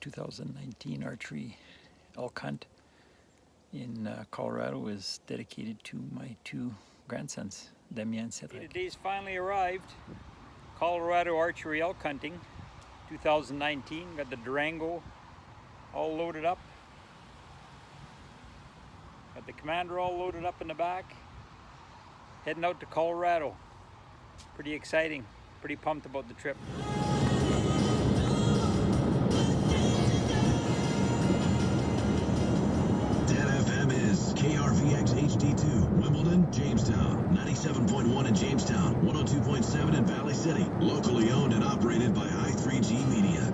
2019 archery elk hunt in Colorado is dedicated to my two grandsons, Damien and Cedric. The day's finally arrived. Colorado archery elk hunting 2019. Got the Durango all loaded up. Got the Commander all loaded up in the back. Heading out to Colorado. Pretty exciting. Pretty pumped about the trip. KRVX HD2, Wimbledon, Jamestown, 97.1 in Jamestown, 102.7 in Valley City, locally owned and operated by I3G Media.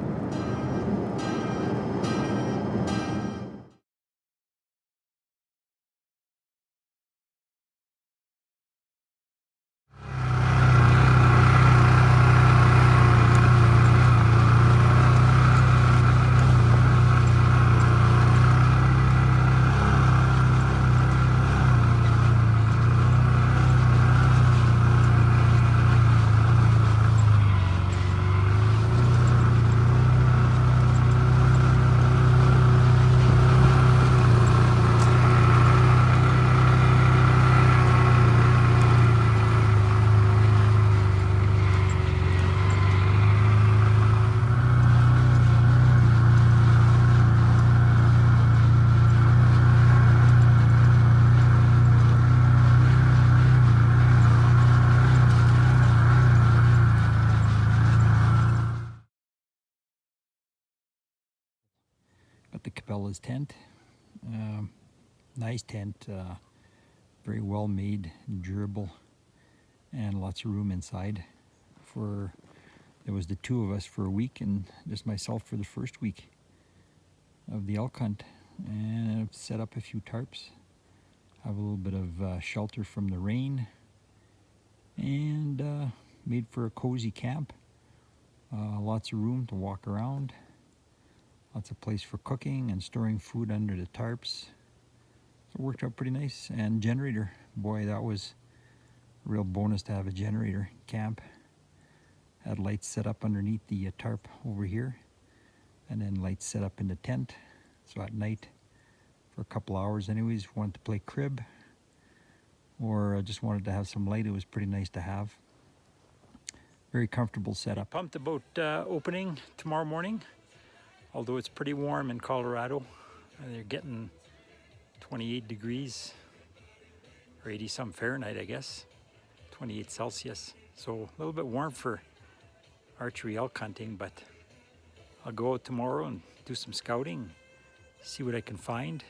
Got the Cabela's tent. Nice tent, very well made, durable, and lots of room inside. There was the two of us for a week and just myself for the first week of the elk hunt. And I've set up a few tarps, have a little bit of shelter from the rain, and made for a cozy camp. Lots of room to walk around. Lots of place for cooking and storing food under the tarps. So it worked out pretty nice. And generator, boy, that was a real bonus to have a generator camp. Had lights set up underneath the tarp over here, and then lights set up in the tent. So at night, for a couple hours anyways, wanted to play crib, or I just wanted to have some light. It was pretty nice to have. Very comfortable setup. Pumped about opening tomorrow morning. Although it's pretty warm in Colorado, they're getting 28 degrees, or 80 some Fahrenheit, I guess, 28 Celsius. So a little bit warm for archery elk hunting, but I'll go out tomorrow and do some scouting, see what I can find,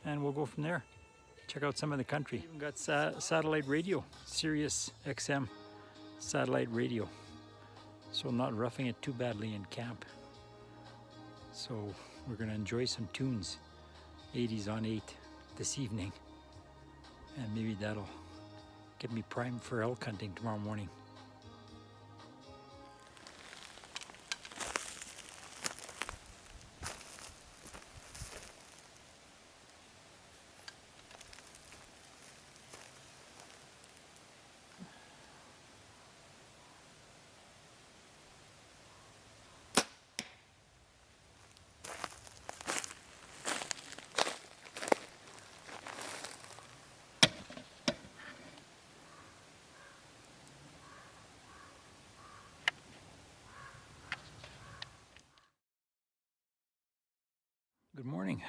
and we'll go from there. Check out some of the country. Even got satellite radio, Sirius XM satellite radio. So I'm not roughing it too badly in camp. So we're going to enjoy some tunes, 80s on 8 this evening, and maybe that'll get me primed for elk hunting tomorrow morning. Good morning.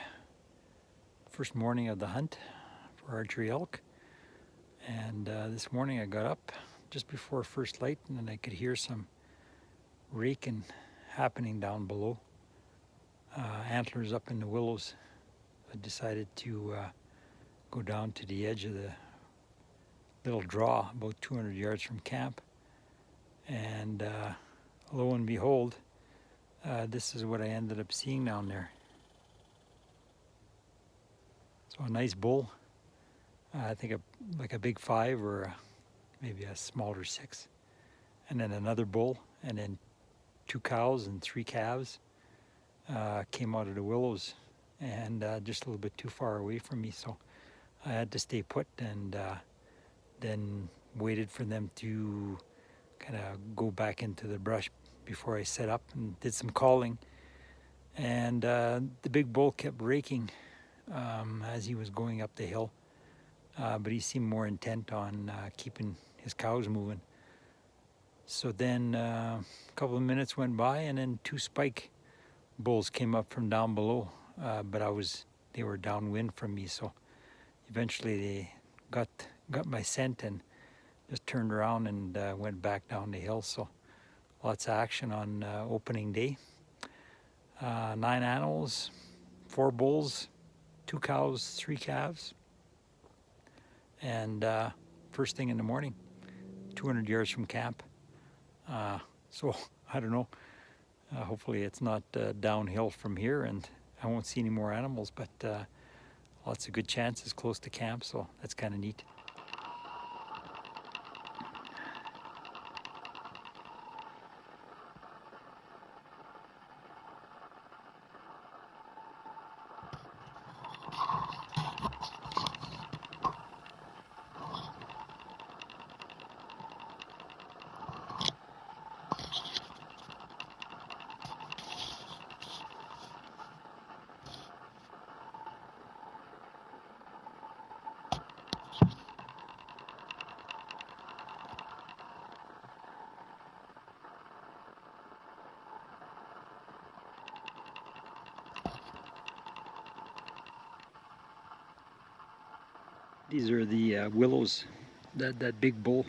First morning of the hunt for archery elk, and this morning I got up just before first light, and then I could hear some raking happening down below. Antlers up in the willows. I decided to go down to the edge of the little draw about 200 yards from camp, and lo and behold, this is what I ended up seeing down there. So a nice bull, I think like a big 5 or maybe a smaller 6. And then another bull, and then 2 cows and 3 calves came out of the willows, and just a little bit too far away from me. So I had to stay put, and then waited for them to kind of go back into the brush before I set up and did some calling. And the big bull kept raking as he was going up the hill, but he seemed more intent on keeping his cows moving. So then a couple of minutes went by, and then two spike bulls came up from down below, but they were downwind from me, so eventually they got my scent and just turned around and went back down the hill. So lots of action on opening day. 9 animals, 4 bulls, 2 cows, 3 calves, and first thing in the morning, 200 yards from camp. So I don't know, hopefully it's not downhill from here and I won't see any more animals, but lots of good chances close to camp, so that's kind of neat. These are the willows that big bull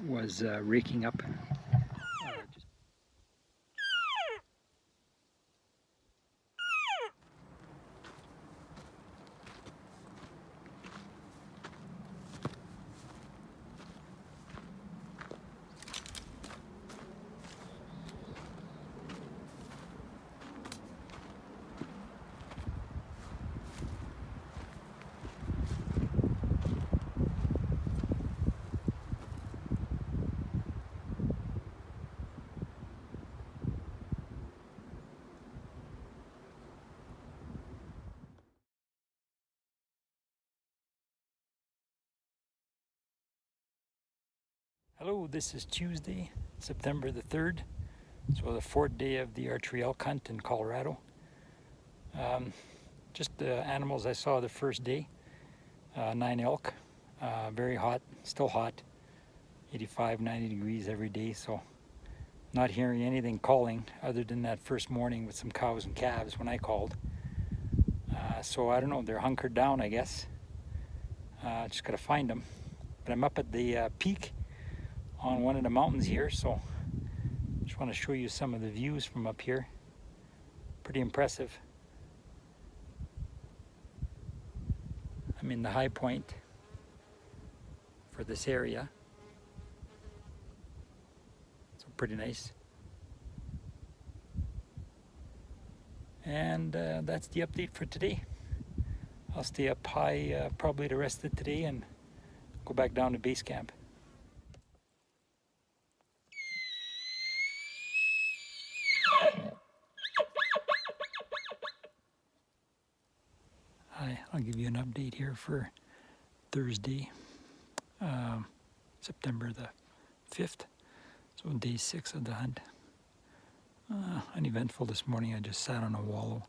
was raking up. Hello, this is Tuesday, September the 3rd, so the 4th day of the Archery Elk hunt in Colorado. Just the animals I saw the first day, 9 elk, very hot, still hot, 85, 90 degrees every day, so not hearing anything calling other than that first morning with some cows and calves when I called. So I don't know, they're hunkered down, I guess. Just gotta find them. But I'm up at the peak on one of the mountains here, so just want to show you some of the views from up here. Pretty impressive. I'm in the high point for this area, so pretty nice. And that's the update for today. I'll stay up high probably the rest of today and go back down to base camp. I'll give you an update here for Thursday, September the 5th, so day 6 of the hunt. Uneventful this morning. I just sat on a wallow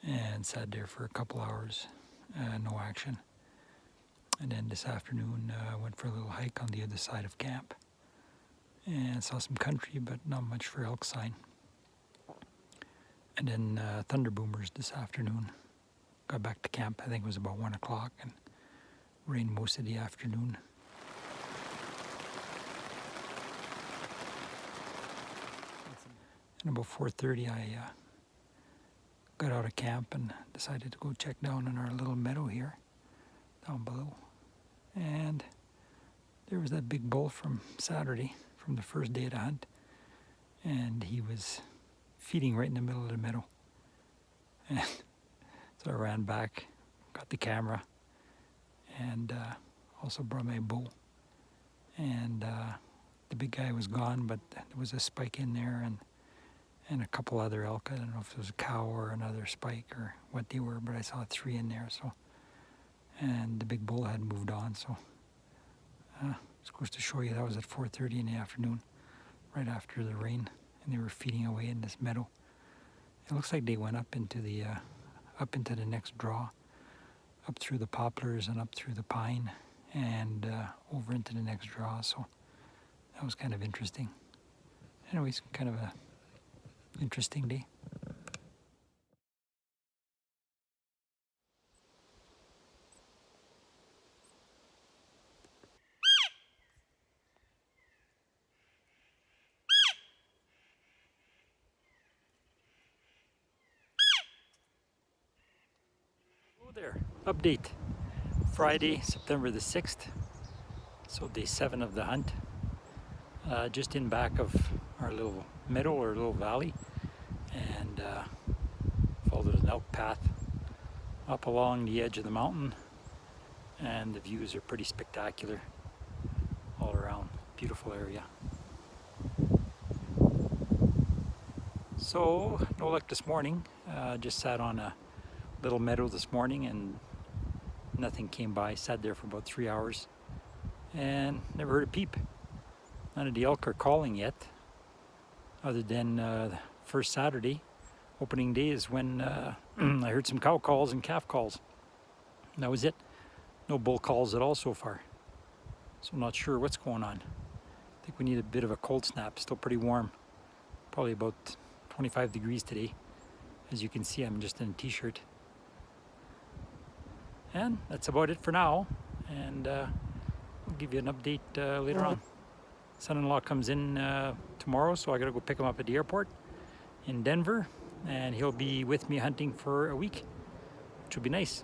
and sat there for a couple hours, no action. And then this afternoon went for a little hike on the other side of camp and saw some country, but not much for elk sign. And then thunder boomers this afternoon. Got back to camp, I think it was about 1 o'clock, and rained most of the afternoon. And about 4:30 I got out of camp and decided to go check down in our little meadow here down below. And there was that big bull from Saturday, from the first day of the hunt, and he was feeding right in the middle of the meadow. And so I ran back, got the camera, and also brought my bow. And the big guy was gone, but there was a spike in there and a couple other elk. I don't know if it was a cow or another spike or what they were, but I saw 3 in there. So, and the big bull had moved on. So it's supposed to show you that was at 4:30 in the afternoon, right after the rain, and they were feeding away in this meadow. It looks like they went up into the next draw, up through the poplars and up through the pine, and over into the next draw. So that was kind of interesting. Anyways, kind of a interesting day. Hello there. Update. Friday, September the 6th. So day 7 of the hunt. Just in back of our little meadow or little valley, and followed an elk path up along the edge of the mountain, and the views are pretty spectacular all around. Beautiful area. So no luck this morning. Just sat on a little meadow this morning and nothing came by. Sat there for about 3 hours and never heard a peep. None of the elk are calling yet, other than the first Saturday, opening day, is when I heard some cow calls and calf calls. And that was it. No bull calls at all so far. So I'm not sure what's going on. I think we need a bit of a cold snap. Still pretty warm. Probably about 25 degrees today. As you can see, I'm just in a t-shirt. And that's about it for now. And I'll give you an update later on. Son-in-law comes in tomorrow, so I gotta go pick him up at the airport in Denver, and he'll be with me hunting for a week, which will be nice.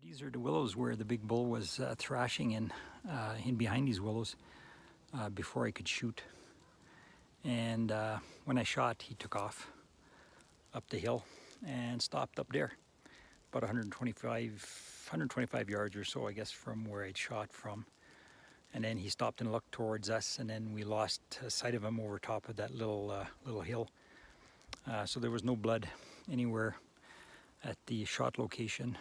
These are the willows where the big bull was thrashing in behind these willows before I could shoot. And when I shot, he took off up the hill and stopped up there, about 125 yards or so, I guess, from where I'd shot from. And then he stopped and looked towards us, and then we lost sight of him over top of that little hill. So there was no blood anywhere at the shot location,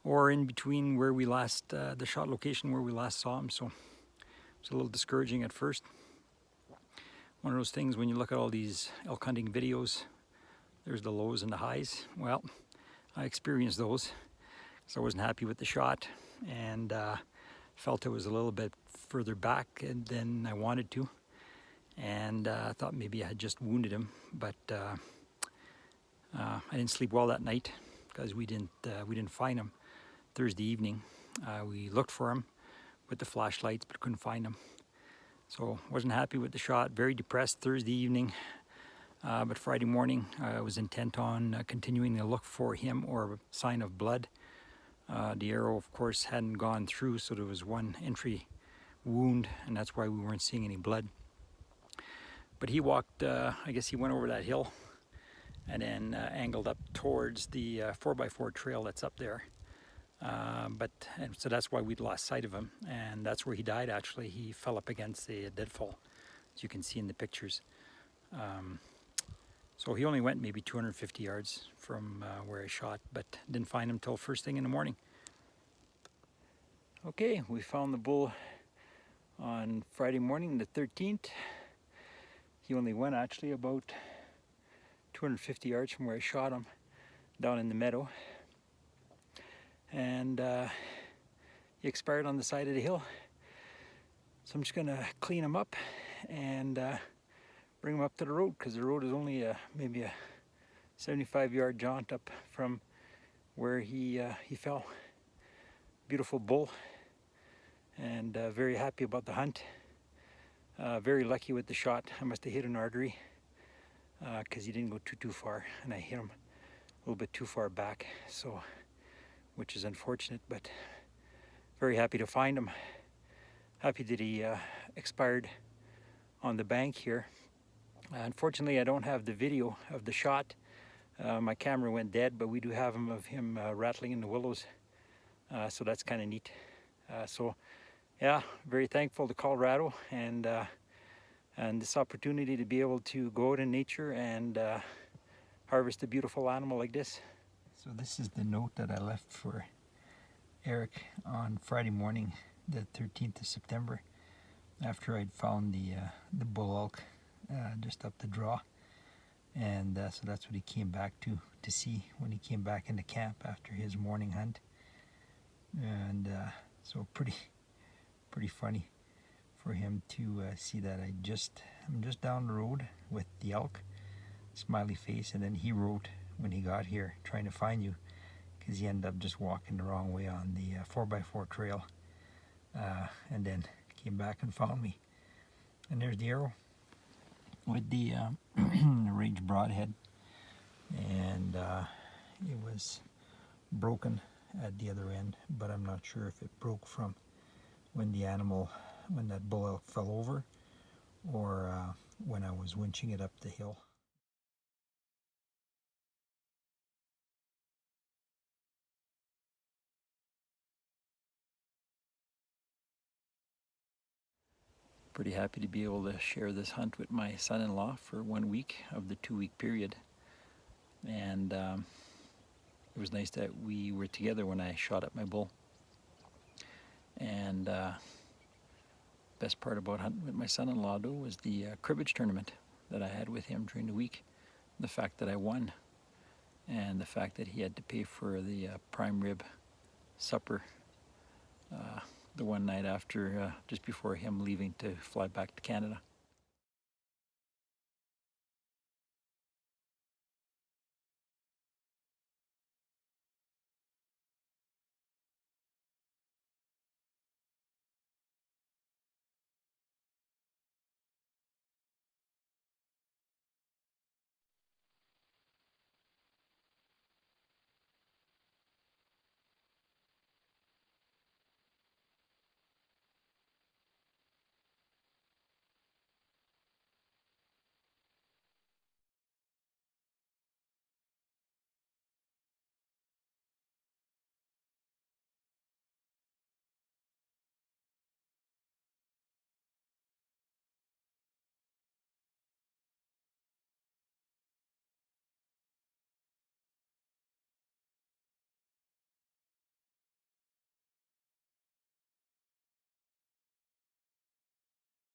or in between where we last, the shot location where we last saw him. So it was a little discouraging at first. One of those things when you look at all these elk hunting videos, there's the lows and the highs. Well, I experienced those, so I wasn't happy with the shot, and felt it was a little bit further back than I wanted to, and I thought maybe I had just wounded him, but I didn't sleep well that night because we didn't find him Thursday evening. We looked for him with the flashlights but couldn't find him, so wasn't happy with the shot. Very depressed Thursday evening, but Friday morning I was intent on continuing to look for him or a sign of blood. The arrow, of course, hadn't gone through, so there was one entry wound, and that's why we weren't seeing any blood. But he walked, I guess he went over that hill and then angled up towards the 4x4 trail that's up there. And so that's why we'd lost sight of him, and that's where he died. Actually, he fell up against a deadfall, as you can see in the pictures. So he only went maybe 250 yards from where I shot, but didn't find him till first thing in the morning. Okay, we found the bull on Friday morning, the 13th. He only went actually about 250 yards from where I shot him, down in the meadow. And he expired on the side of the hill. So I'm just gonna clean him up and bring him up to the road, because the road is only maybe a 75-yard jaunt up from where he fell. Beautiful bull, and very happy about the hunt. Very lucky with the shot. I must have hit an artery because he didn't go too far, and I hit him a little bit too far back, so which is unfortunate, but very happy to find him. Happy that he expired on the bank here. Unfortunately, I don't have the video of the shot. My camera went dead, but we do have him of him rattling in the willows. So that's kind of neat. So yeah, very thankful to Colorado and this opportunity to be able to go out in nature and harvest a beautiful animal like this. So this is the note that I left for Eric on Friday morning, the 13th of September, after I'd found the bull elk just up the draw. And so that's what he came back to see when he came back into camp after his morning hunt. And so pretty funny for him to see that I'm just down the road with the elk, smiley face, and then he wrote when he got here, trying to find you, because he ended up just walking the wrong way on the 4x4 trail, and then came back and found me. And there's the arrow with the range broadhead, and it was broken at the other end, but I'm not sure if it broke from when that bull elk fell over, or when I was winching it up the hill. Pretty happy to be able to share this hunt with my son-in-law for 1 week of the 2-week period. And it was nice that we were together when I shot at my bull. And best part about hunting with my son-in-law though was the cribbage tournament that I had with him during the week. The fact that I won, and the fact that he had to pay for the prime rib supper the one night after, just before him leaving to fly back to Canada.